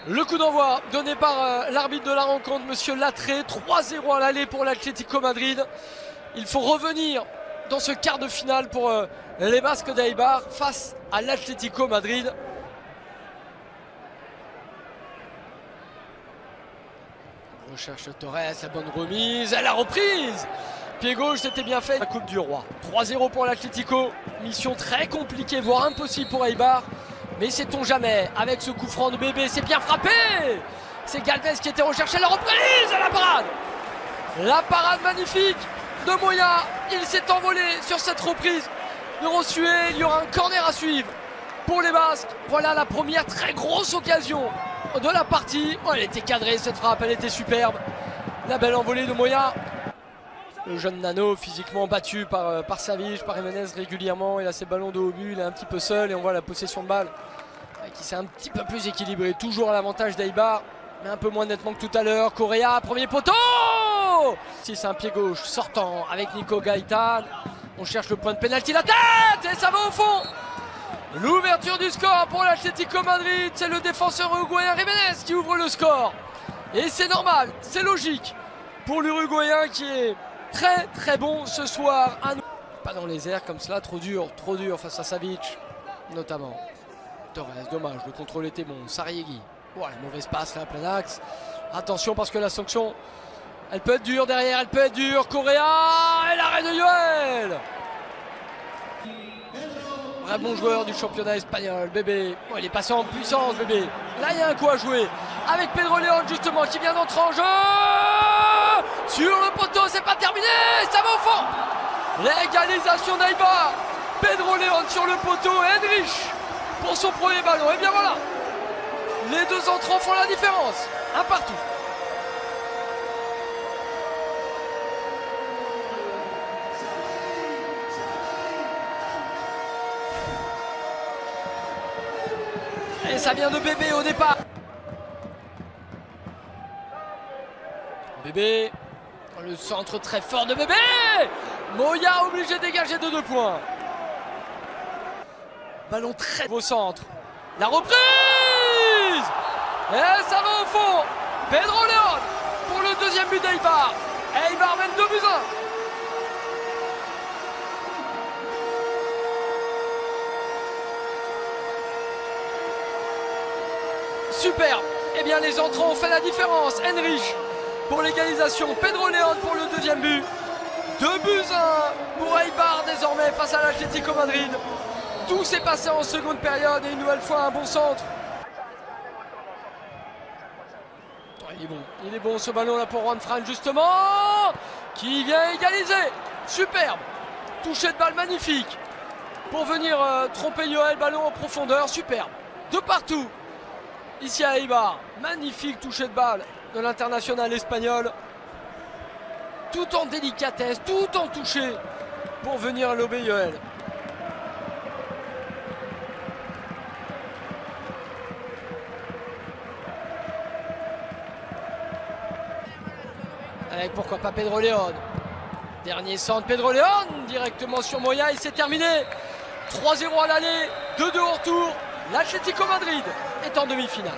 Le coup d'envoi donné par l'arbitre de la rencontre, Monsieur Latré. 3-0 à l'aller pour l'Atlético Madrid. Il faut revenir dans ce quart de finale pour les Basques d'Eibar face à l'Atlético Madrid. Recherche Torres, la bonne remise, et la reprise. Pied gauche, c'était bien fait. La Coupe du Roi. 3-0 pour l'Atlético. Mission très compliquée, voire impossible pour Eibar. Mais sait-on jamais, avec ce coup franc de Bébé, c'est bien frappé. C'est Galvez qui était recherché, la reprise, la parade. La parade magnifique de Moya. Il s'est envolé sur cette reprise de Rossuet. Il y aura un corner à suivre pour les Basques. Voilà la première très grosse occasion de la partie. Oh, elle était cadrée cette frappe, elle était superbe. La belle envolée de Moya. Le jeune Nano physiquement battu par Savic, par Jiménez régulièrement. Il a ses ballons de haut but, il est un petit peu seul et on voit la possession de balle qui s'est un petit peu plus équilibrée. Toujours à l'avantage d'Eibar, mais un peu moins nettement que tout à l'heure. Correa, premier poteau. Si c'est un pied gauche sortant avec Nico Gaëtan. On cherche le point de pénalty, la tête et ça va au fond. L'ouverture du score pour l'Atlético Madrid, c'est le défenseur uruguayen Jiménez qui ouvre le score. Et c'est normal, c'est logique pour l'Uruguayen qui est très très bon ce soir. Pas dans les airs comme cela, trop dur face à Savic notamment. Torres, dommage, le contrôle était bon. Sariegui, voilà, mauvaise passe là, plein axe. Attention parce que la sanction, elle peut être dure derrière, elle peut être dure. Correa et l'arrêt de Yoel. Vrai bon joueur du championnat espagnol, Bébé. Oh, il est passé en puissance, Bébé. Là, il y a un coup à jouer avec Pedro León justement qui vient d'entrer en jeu. Sur le poteau, c'est pas terminé, ça va au fond. L'égalisation d'Eibar. Pedro León sur le poteau, Henrich pour son premier ballon. Et bien voilà, les deux entrants font la différence. Un partout. Et ça vient de Bébé au départ. Bébé, le centre très fort de Bébé. Moya obligé de dégager de 2 points. Ballon très beau centre. La reprise. Et ça va au fond. Pedro León pour le deuxième but d'Eibar. Eibar mène 2-1. Superbe. Eh bien les entrants ont fait la différence. Henrich pour l'égalisation. Pedro León pour le deuxième but. 2-1 pour Eibar désormais face à l'Atlético Madrid. Tout s'est passé en seconde période et une nouvelle fois un bon centre. Oh, il est bon ce ballon là pour Juan Fran justement. Qui vient égaliser. Superbe. Touché de balle magnifique. Pour venir tromper Yoel, ballon en profondeur. Superbe. De partout. Ici à Eibar, magnifique toucher de balle de l'international espagnol. Tout en délicatesse, tout en toucher pour venir lober Yoel. Avec pourquoi pas Pedro León. Dernier centre, Pedro León directement sur Moya et c'est terminé. 3-0 à l'aller, 2-2 au retour. L'Atlético Madrid est en demi-finale.